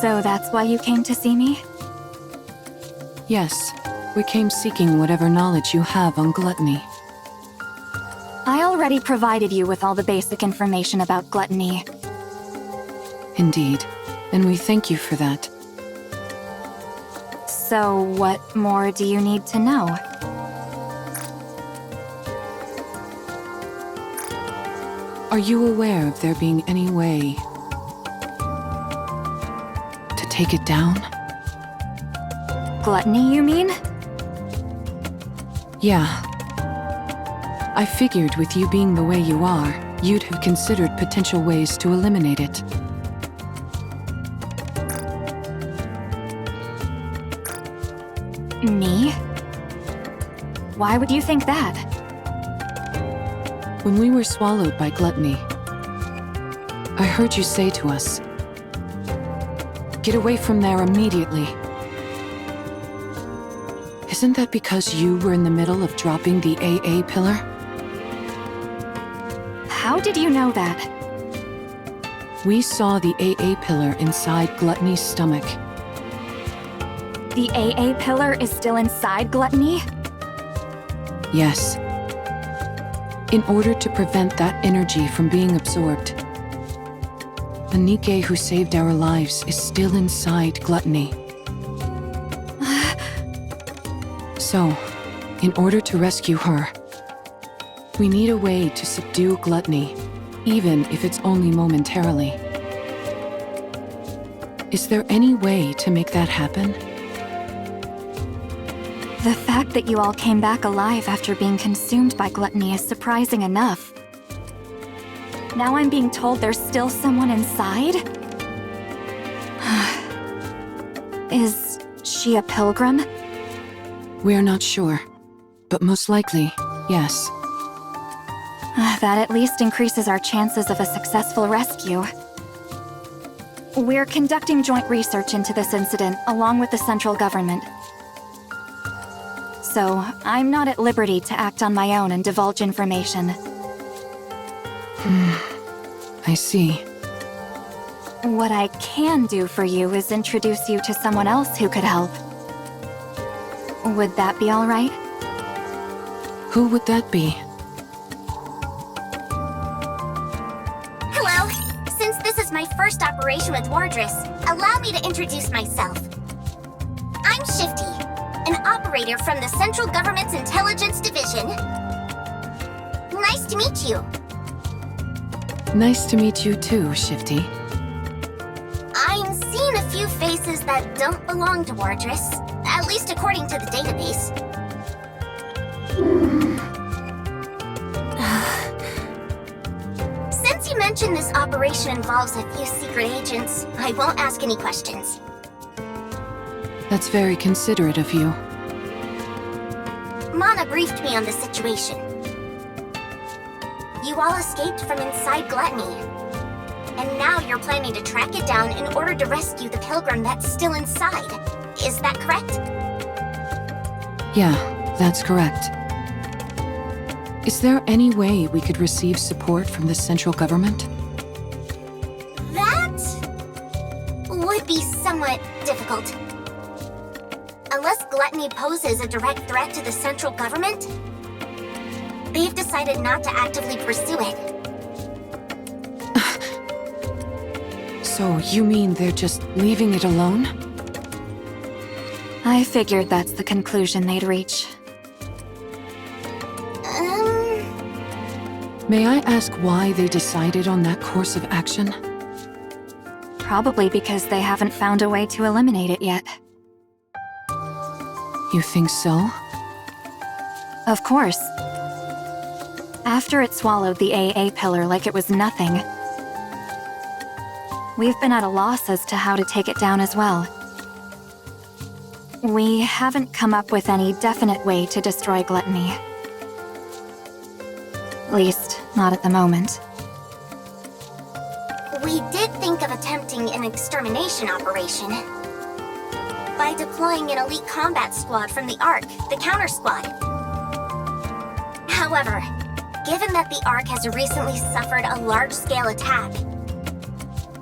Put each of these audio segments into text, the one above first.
So that's why you came to see me? Yes, we came seeking whatever knowledge you have on gluttony. I already provided you with all the basic information about gluttony. Indeed, and we thank you for that. So what more do you need to know? Are you aware of there being any way to take it down? Gluttony, you mean? Yeah. I figured with you being the way you are, you'd have considered potential ways to eliminate it. Me? Why would you think that? When we were swallowed by gluttony, I heard you say to us, "Get away from there immediately." Isn't that because you were in the middle of dropping the AA pillar? How did you know that? We saw the AA pillar inside Gluttony's stomach. The AA pillar is still inside Gluttony? Yes. In order to prevent that energy from being absorbed, the Nikke who saved our lives is still inside Gluttony. So, in order to rescue her, we need a way to subdue Gluttony, even if it's only momentarily. Is there any way to make that happen? The fact that you all came back alive after being consumed by gluttony is surprising enough. Now I'm being told there's still someone inside? Is she a pilgrim? We're not sure, but most likely, yes. That at least increases our chances of a successful rescue. We're conducting joint research into this incident along with the central government. So, I'm not at liberty to act on my own and divulge information. I see. What I can do for you is introduce you to someone else who could help. Would that be all right? Who would that be? Hello. Since this is my first operation with Wardress, allow me to introduce myself. I'm Shifty, an operator from the Central Government's Intelligence Division. Nice to meet you. Nice to meet you too, Shifty. I'm seeing a few faces that don't belong to Wardress, at least according to the database. Since you mentioned this operation involves a few secret agents, I won't ask any questions. That's very considerate of you. Mana briefed me on the situation. You all escaped from inside Gluttony. And now you're planning to track it down in order to rescue the pilgrim that's still inside. Is that correct? Yeah, that's correct. Is there any way we could receive support from the central government? That would be somewhat difficult. Unless Gluttony poses a direct threat to the central government, they've decided not to actively pursue it. So you mean they're just leaving it alone? I figured that's the conclusion they'd reach. May I ask why they decided on that course of action? Probably because they haven't found a way to eliminate it yet. You think so? Of course. After it swallowed the AA pillar like it was nothing, we've been at a loss as to how to take it down as well. We haven't come up with any definite way to destroy Gluttony. At least, not at the moment. We did think of attempting an extermination operation by deploying an elite combat squad from the Ark, the counter squad. However, given that the Ark has recently suffered a large-scale attack,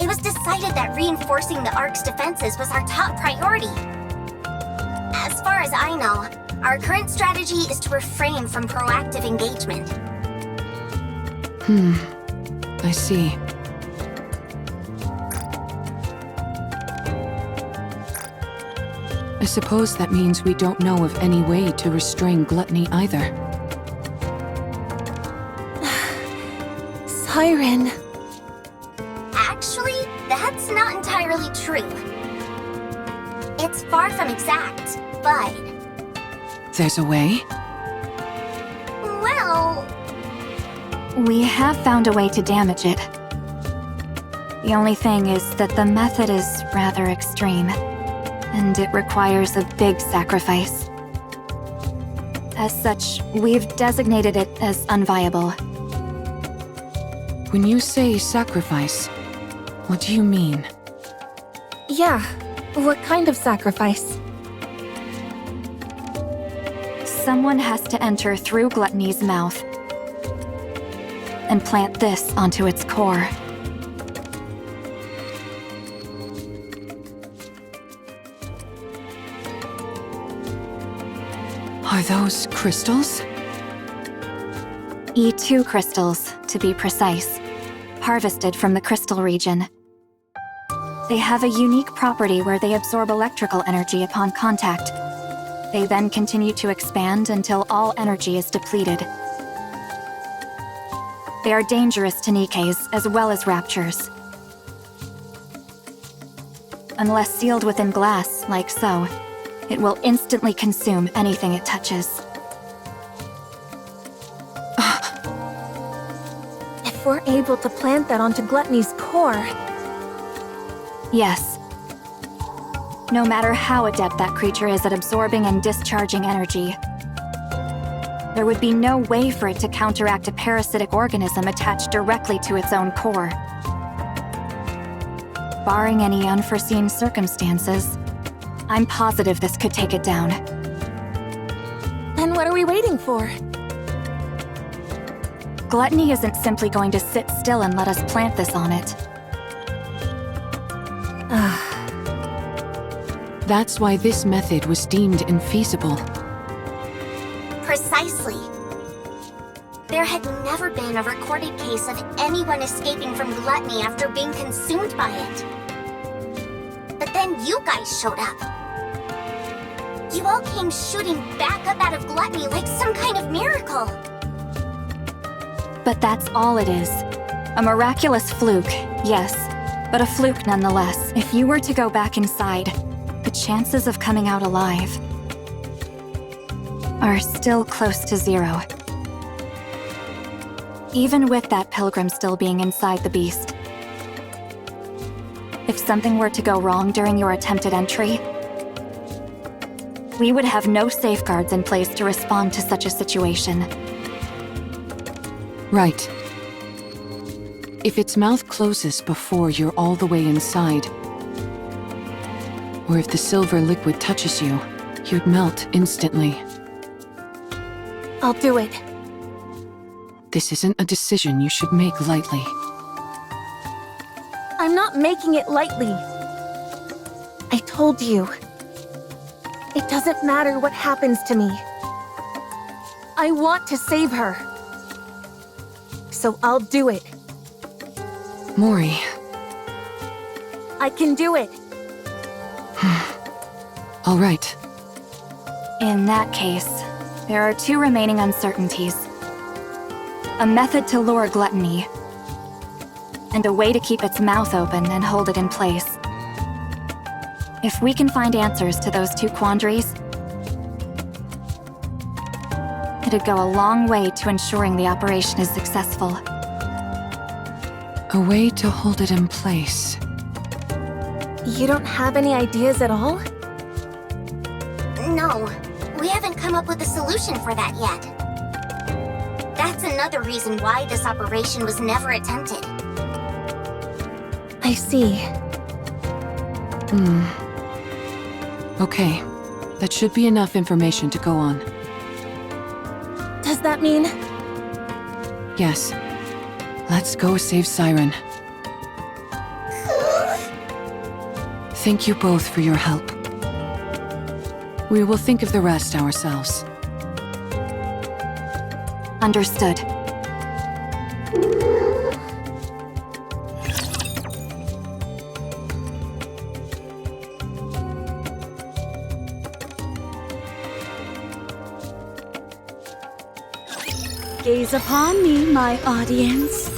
it it was decided that reinforcing the Ark's defenses was our top priority. As far as I know, our current strategy is to refrain from proactive engagement. I see. I suppose that means we don't know of any way to restrain gluttony either. Siren. Actually, that's not entirely true. It's far from exact, but... There's a way? Well... We have found a way to damage it. The only thing is that the method is rather extreme, and it requires a big sacrifice. As such, we've designated it as unviable. When you say sacrifice, what do you mean? Yeah, what kind of sacrifice? Someone has to enter through Gluttony's mouth and plant this onto its core. Are those crystals? E2 crystals, to be precise, harvested from the crystal region. They have a unique property where they absorb electrical energy upon contact. They then continue to expand until all energy is depleted. They are dangerous to Nikkes as well as raptures. Unless sealed within glass, like so, it will instantly consume anything it touches. If we're able to plant that onto Gluttony's core... Yes. No matter how adept that creature is at absorbing and discharging energy, there would be no way for it to counteract a parasitic organism attached directly to its own core. Barring any unforeseen circumstances, I'm positive this could take it down. Then what are we waiting for? Gluttony isn't simply going to sit still and let us plant this on it. That's why this method was deemed infeasible. Precisely. There had never been a recorded case of anyone escaping from gluttony after being consumed by it. But then you guys showed up. You all came shooting back up out of gluttony like some kind of miracle. But that's all it is. A miraculous fluke, yes, but a fluke nonetheless. If you were to go back inside, the chances of coming out alive are still close to zero. Even with that pilgrim still being inside the beast. If something were to go wrong during your attempted entry, we would have no safeguards in place to respond to such a situation. Right. If its mouth closes before you're all the way inside, or if the silver liquid touches you, you'd melt instantly. I'll do it. This isn't a decision you should make lightly. I'm not making it lightly. I told you. It doesn't matter what happens to me. I want to save her. So I'll do it. Mori. I can do it. All right. In that case, there are two remaining uncertainties. A method to lure gluttony, and a way to keep its mouth open and hold it in place. If we can find answers to those two quandaries, it'd go a long way to ensuring the operation is successful. A way to hold it in place. You don't have any ideas at all? No, we haven't come up with a solution for that yet. That's another reason why this operation was never attempted. I see. Okay. That should be enough information to go on. Does that mean... Yes. Let's go save Siren. Thank you both for your help. We will think of the rest ourselves. Understood. Gaze upon me, my audience.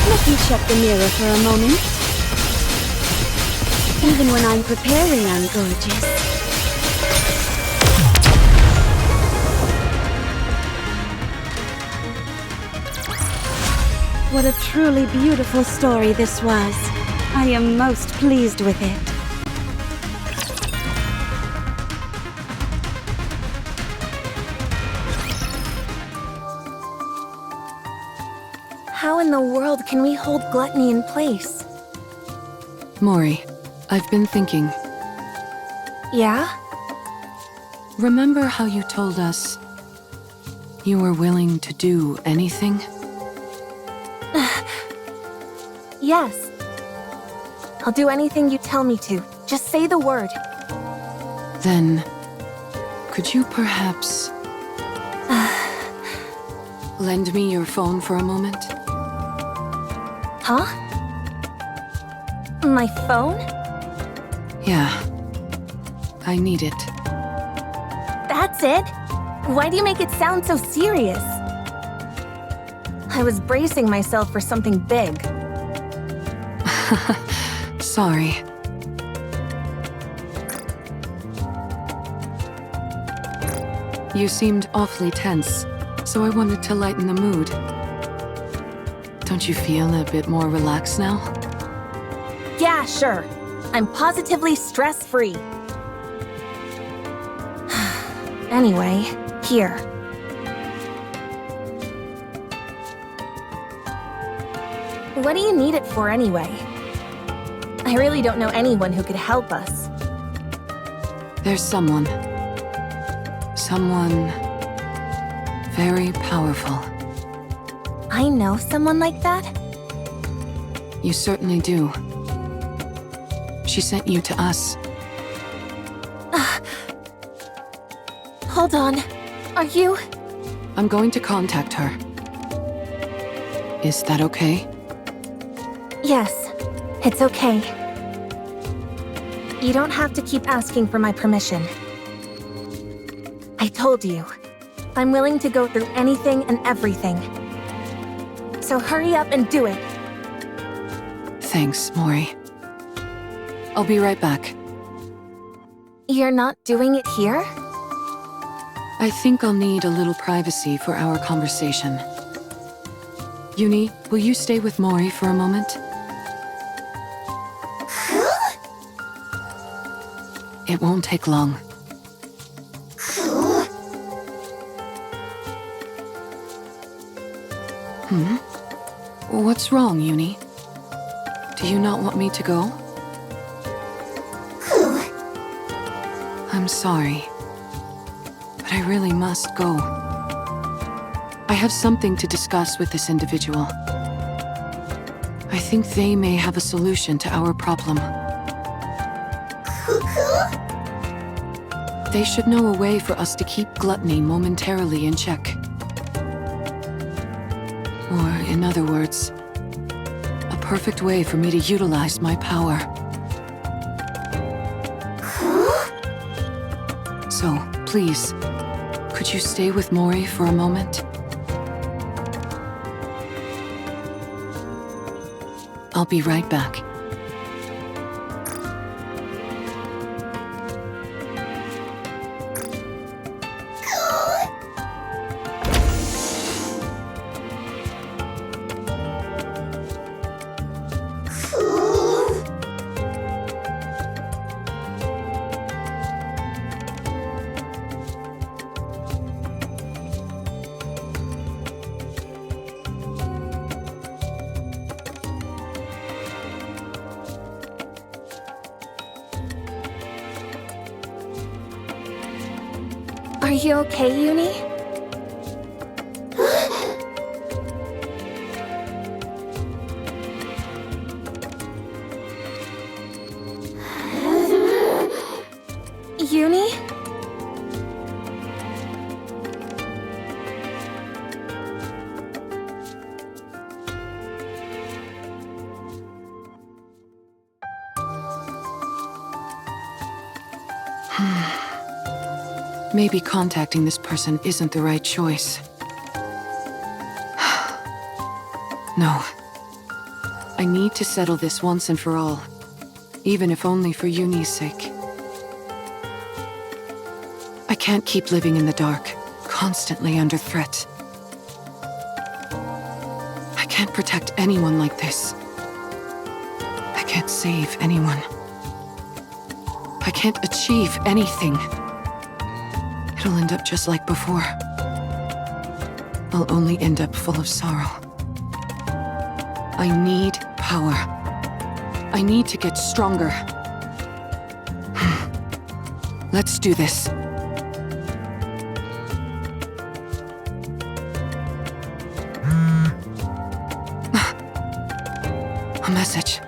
Let me check the mirror for a moment. Even when I'm preparing, I'm gorgeous. What a truly beautiful story this was. I am most pleased with it. How in the world can we hold gluttony in place? Mori, I've been thinking. Yeah? Remember how you told us you were willing to do anything? Yes. I'll do anything you tell me to. Just say the word. Then, could you perhaps lend me your phone for a moment? Huh? My phone? Yeah. I need it. That's it? Why do you make it sound so serious? I was bracing myself for something big. Sorry. You seemed awfully tense, so I wanted to lighten the mood. Don't you feel a bit more relaxed now? Yeah, sure. I'm positively stress-free. Anyway, here. What do you need it for anyway? I really don't know anyone who could help us. There's someone. Someone very powerful. I know someone like that? You certainly do. She sent you to us. Hold on. Are you? I'm going to contact her. Is that okay? Yes, it's okay. You don't have to keep asking for my permission. I told you, I'm willing to go through anything and everything. So hurry up and do it. Thanks, Mori. I'll be right back. You're not doing it here? I think I'll need a little privacy for our conversation. Uni, will you stay with Mori for a moment? It won't take long. What's wrong, Uni? Do you not want me to go? I'm sorry, but I really must go. I have something to discuss with this individual. I think they may have a solution to our problem. They should know a way for us to keep gluttony momentarily in check. Or, in other words, a perfect way for me to utilize my power. So, please, could you stay with Mori for a moment? I'll be right back. Are you okay, Uni? Uni? Maybe contacting this person isn't the right choice. No. I need to settle this once and for all, even if only for Uni's sake. I can't keep living in the dark, constantly under threat. I can't protect anyone like this. I can't save anyone. I can't achieve anything. It'll end up just like before. I'll only end up full of sorrow. I need power. I need to get stronger. Let's do this. A message.